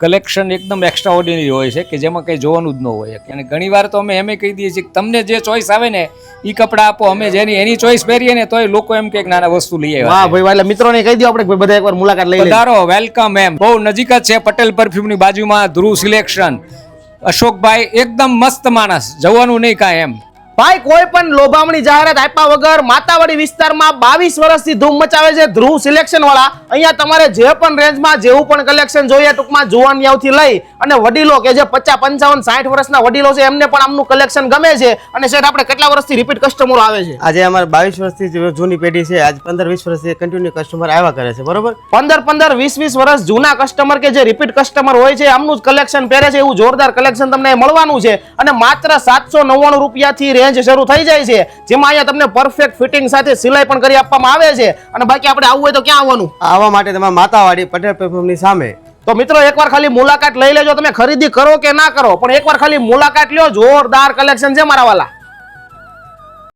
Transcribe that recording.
Collection એકદમ extra ordinary હોય છે કે જેમાં કંઈ જોવાનું જ ન હોય. અને ઘણીવાર તો અમે એમ કહી દઈએ છીએ કે તમને જે ચોઈસ આવે ને એ કપડાં આપો, અમે જેની એની ચોઈસ પહેરીએ ને તોય લોકો એમ કે નાના વસ્તુ લઈ આવ્યા. વાહ ભાઈ, એટલે મિત્રોને કહી દો આપણે બધા એકવાર મુલાકાત લઈ લઈએ. પધારો, વેલકમ. એમ બહુ નજીક જ છે, પટેલ પરફ્યુમની બાજુમાં ધ્રુવ સિલેક્શન. અશોકભાઈ એકદમ મસ્ત માણસ, જવાનું નહીં કાંઈ એમ. ભાઈ કોઈ પણ લોભામણી જાહેરાત આપ્યા વગર માતાવાડી વિસ્તારમાં 22 વર્ષથી ધૂમ મચાવે છે ધ્રુવ સિલેક્શન વાળા. અહીંયા તમારે જે પણ રેન્જમાં જેવું પણ કલેક્શન જોઈએ, ટૂંકમાં જુવાનિયાઓથી લઈ અને વડીલો કે જે 50, 55, 60 વર્ષના વડીલો છે એમને પણ આમનું કલેક્શન ગમે છે. અને શેઠ આપણે કેટલા વર્ષથી રિપીટ કસ્ટમરો આવે છે? આજે અમારે 22 વર્ષથી જૂની પેઢી છે, આજ 15-20 વર્ષથી કન્ટિન્યુ કસ્ટમર આવ્યા કરે છે. બરોબર, 15, 20 વર્ષ જૂના કસ્ટમર કે જે રિપીટ કસ્ટમર હોય છે આમનું જ કલેક્શન પહેરે છે. એવું જોરદાર કલેક્શન તમને મળવાનું છે. અને માત્ર 799 રૂપિયાથી રેન્જ શરૂ થઈ જાય છે, જેમાં અહીંયા તમને પરફેક્ટ ફિટિંગ સાથે સિલાઈ પણ કરી આપવામાં આવે છે. અને બાકી આપણે આવવું હોય તો ક્યાં આવવાનું? આવવા માટે તમારે માતાવાડી પટેલ પરફ્યુમની સામે. તો મિત્રો એકવાર ખાલી મુલાકાત લઈ લેજો. તમે ખરીદી કરો કે ના કરો, પણ એકવાર ખાલી મુલાકાત લ્યો. જોરદાર કલેક્શન છે મારા વાલા.